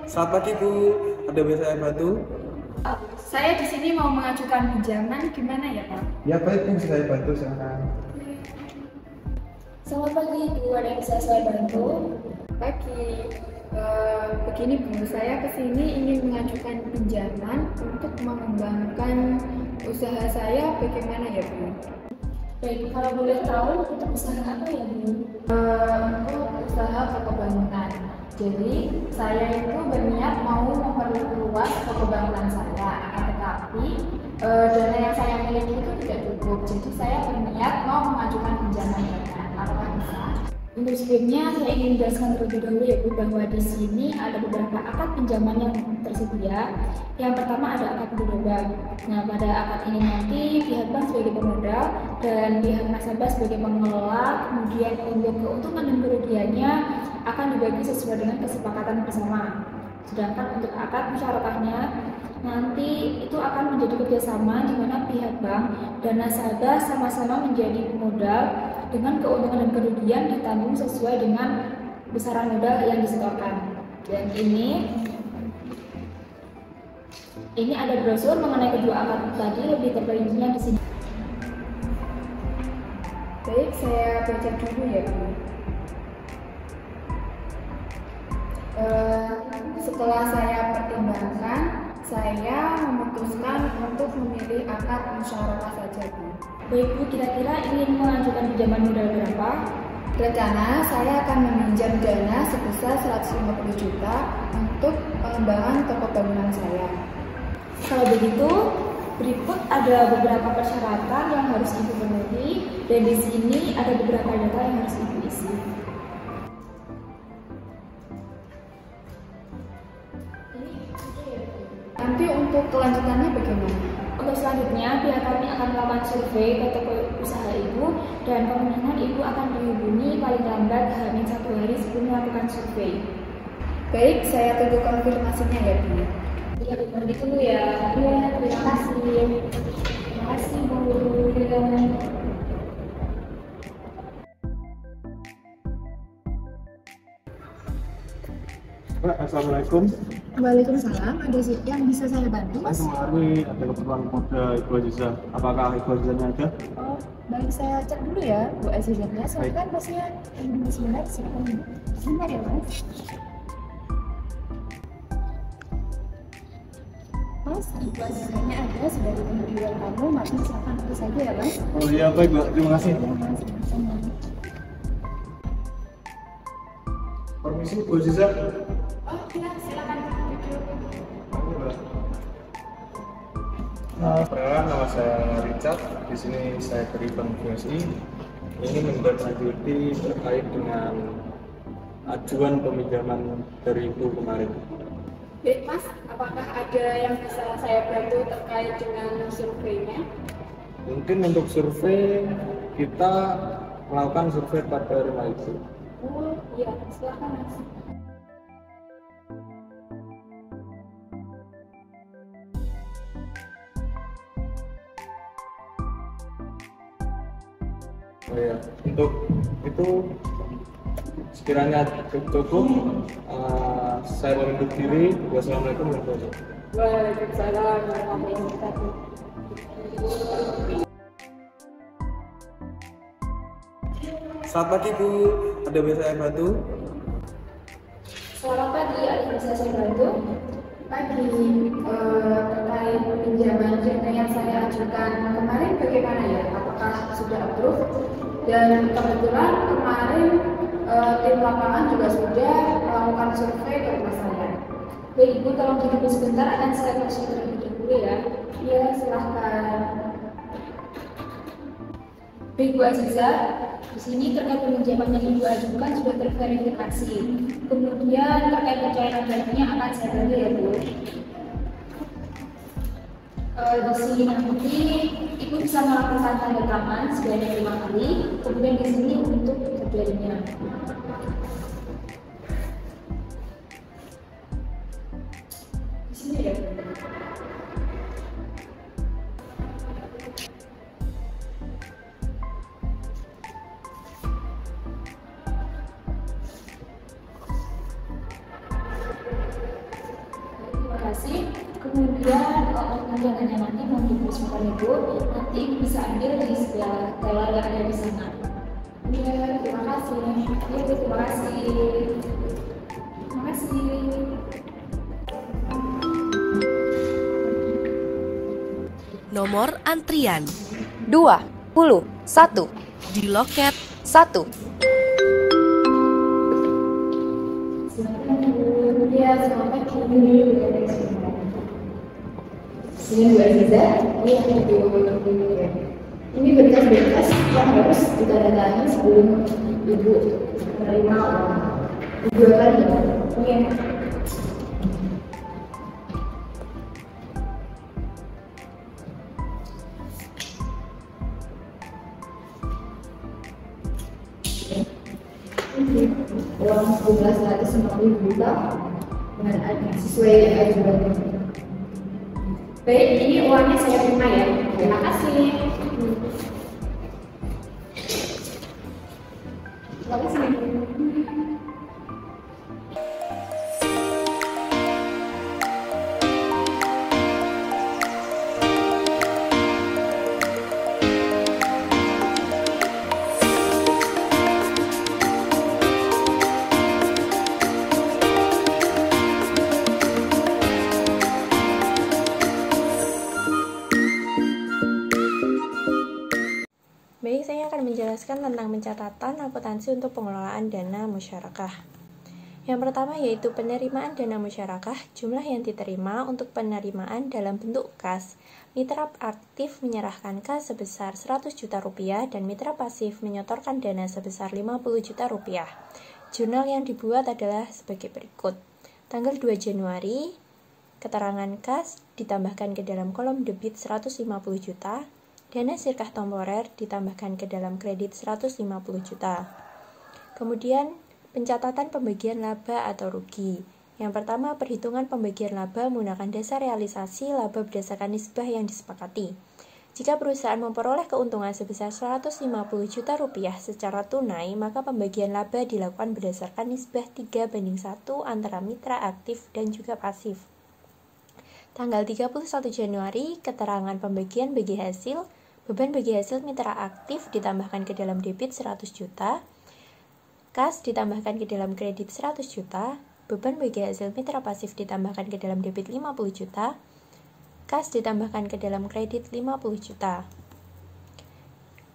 Selamat pagi Bu, ada bisa saya bantu? Saya di sini mau mengajukan pinjaman, gimana ya Pak? Ya baik Bu, bisa saya bantu silakan. Selamat pagi, Bu. Ada yang bisa saya bantu? Pagi, begini Bu, saya kesini ingin mengajukan pinjaman untuk mengembangkan usaha saya, bagaimana ya Bu? Baik, kalau boleh tahu, untuk usaha apa ya, Bu? Untuk usaha toko bangunan. Jadi saya itu berniat mau memperluas toko bangunan saya, akan tetapi dana yang saya miliki itu tidak cukup. Jadi saya berniat mau mengajukan pinjaman dana. Apakah bisa? Untuk sebelumnya, saya ingin menjelaskan terlebih dahulu ya, Bu, bahwa di sini ada beberapa akad pinjaman yang tersedia. Yang pertama ada akad berubah. Nah, pada akad ini nanti pihak bank sebagai pemodal dan pihak nasabah sebagai pengelola, kemudian untuk keuntungan dan kerugiannya akan dibagi sesuai dengan kesepakatan bersama. Sedangkan untuk akad musyarakahnya nanti itu akan menjadi kerjasama di mana pihak bank dan nasabah sama-sama menjadi pemodal dengan keuntungan dan kerugian ditanggung sesuai dengan besaran modal yang disetorkan. Dan ini ada brosur mengenai kedua akad tadi, lebih terperincinya di sini. Baik, saya baca dulu ya Bu. Setelah saya pertimbangkan, saya memutuskan untuk memilih akad musyawarah saja Bu. Baik Bu, kira-kira ingin mengajukan pinjaman modal berapa? Rencana saya akan meminjam dana sebesar 150 juta untuk pengembangan toko bangunan saya. Kalau begitu, berikut ada beberapa persyaratan yang harus Ibu penuhi, dan di sini ada beberapa data yang harus Ibu isi. Nanti untuk kelanjutannya bagaimana? Untuk selanjutnya, pihak kami akan melakukan survei ke toko usaha Ibu, dan kemungkinan Ibu akan dihubungi paling lambat H-1 hari sebelum melakukan survei. Baik, saya tunggu konfirmasinya ya Bu. Iya, begitu dulu ya. Iya, terima kasih. Terima kasih, Bu. Pak, Assalamualaikum. Waalaikumsalam, ada yang bisa saya bantu, Mas? Saya kemarin ada keperluan kepada Ibu Aziza. Apakah Ibu Azizanya ada? Oh, baik, saya cek dulu ya, Bu Azizanya. Silakan Masnya, dulu sebentar, silakan dulu. Sebentar ya, Mas. Mas, Ibu Azizanya ada, sudah ditunggu di ruang tamu, Masnya silakan dulu saja ya, Mas. Oh iya baik Mbak, terima kasih. Ya, Mas, sama-sama. Permisi Bu Aziza. Oh iya, silakan duduk. Perkenalkan, nama saya Richard. Di sini saya dari Bank BSI. Ini menindaklanjuti terkait dengan ajuan peminjaman dari Ibu kemarin. Baik Mas, apakah ada yang bisa saya bantu terkait dengan surveinya? Mungkin untuk survei kita melakukan survei pada rumah Ibu. Oh iya, silakan Mas. Oh ya, untuk itu sekiranya cukup, saya menutup diri. Wassalamualaikum warahmatullahi wabarakatuh. Waalaikumsalam warahmatullahi wabarakatuh. Selamat pagi Bu, ada bisa saya bantu? Selamat pagi, ada yang bisa saya bantu? Pagi, terkait pinjaman dana yang saya ajukan kemarin bagaimana ya? Apakah sudah approve? Dan kebetulan kemarin tim lapangan juga sudah melakukan survei ke rumah saya. Baik, Ibu, tolong ditunggu sebentar, akan saya kasih terlebih dahulu ya. Iya, silahkan. Baik, Bu Aziza, di sini terkait pinjaman yang Ibu ajukan sudah terverifikasi. Kemudian terkait pencairan dananya akan saya bantu ya, Bu. Di sini nanti Ibu bisa melakukan tanda tangan sebanyak 5 kali. Kemudian di sini untuk terjadinya. Di sini ya. kasih. Kemudian undangannya nanti mau dipersembahkan Ibu, nanti Ibu bisa ambil di sebelah teller yang ada di sana. Iya, terima kasih. Iya, Bu, terima kasih. Terima kasih. Nomor antrian 21 di loket 1. Iya, selamat pagi. Dengan Bu Aziza, ini berkas-berkas yang harus ditandatangani sebelum Ibu menerima uang. Ibu akan ya. Uang 1150 juta sesuai ajuan. Baik, ini uangnya saya terima ya. Terima kasih. Terima kasih. Baik, saya akan menjelaskan tentang pencatatan akuntansi untuk pengelolaan dana musyarakah. Yang pertama yaitu penerimaan dana musyarakah, jumlah yang diterima untuk penerimaan dalam bentuk kas. Mitra aktif menyerahkan kas sebesar 100 juta rupiah dan mitra pasif menyetorkan dana sebesar 50 juta rupiah. Jurnal yang dibuat adalah sebagai berikut. Tanggal 2 Januari, keterangan kas ditambahkan ke dalam kolom debit 150 juta, dana sirkah temporer ditambahkan ke dalam kredit 150 juta. Kemudian, pencatatan pembagian laba atau rugi. Yang pertama, perhitungan pembagian laba menggunakan dasar realisasi laba berdasarkan nisbah yang disepakati. Jika perusahaan memperoleh keuntungan sebesar 150 juta rupiah secara tunai, maka pembagian laba dilakukan berdasarkan nisbah 3:1 antara mitra aktif dan juga pasif. Tanggal 31 Januari, keterangan pembagian bagi hasil. Beban bagi hasil mitra aktif ditambahkan ke dalam debit 100 juta, kas ditambahkan ke dalam kredit 100 juta, beban bagi hasil mitra pasif ditambahkan ke dalam debit 50 juta, kas ditambahkan ke dalam kredit 50 juta.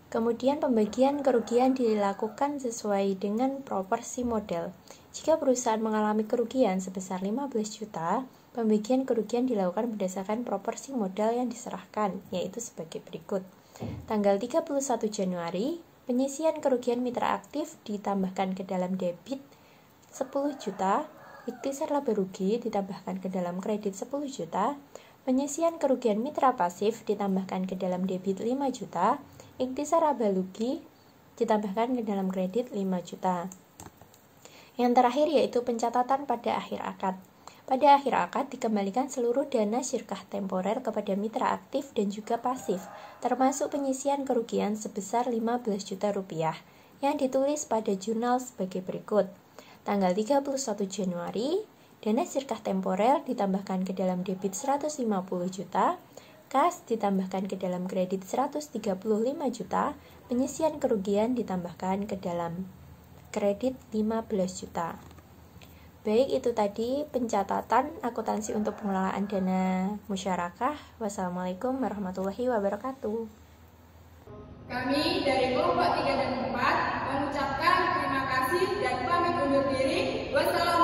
Kemudian pembagian kerugian dilakukan sesuai dengan proporsi model. Jika perusahaan mengalami kerugian sebesar 15 juta, pembagian kerugian dilakukan berdasarkan proporsi modal yang diserahkan, yaitu sebagai berikut. Tanggal 31 Januari, penyisian kerugian mitra aktif ditambahkan ke dalam debit 10 juta, ikhtisar laba rugi ditambahkan ke dalam kredit 10 juta, penyisian kerugian mitra pasif ditambahkan ke dalam debit 5 juta, ikhtisar laba rugi ditambahkan ke dalam kredit 5 juta. Yang terakhir yaitu pencatatan pada akhir akad. Pada akhir akad dikembalikan seluruh dana sirkah temporer kepada mitra aktif dan juga pasif, termasuk penyisian kerugian sebesar 15 juta rupiah yang ditulis pada jurnal sebagai berikut. Tanggal 31 Januari, dana sirkah temporer ditambahkan ke dalam debit 150 juta, kas ditambahkan ke dalam kredit 135 juta, penyisian kerugian ditambahkan ke dalam kredit 15 juta. Baik, itu tadi pencatatan akuntansi untuk pengelolaan dana musyarakah. Wassalamualaikum warahmatullahi wabarakatuh. Kami dari kelompok 3 dan 4 mengucapkan terima kasih dan pamit undur diri. Wassalamualaikum.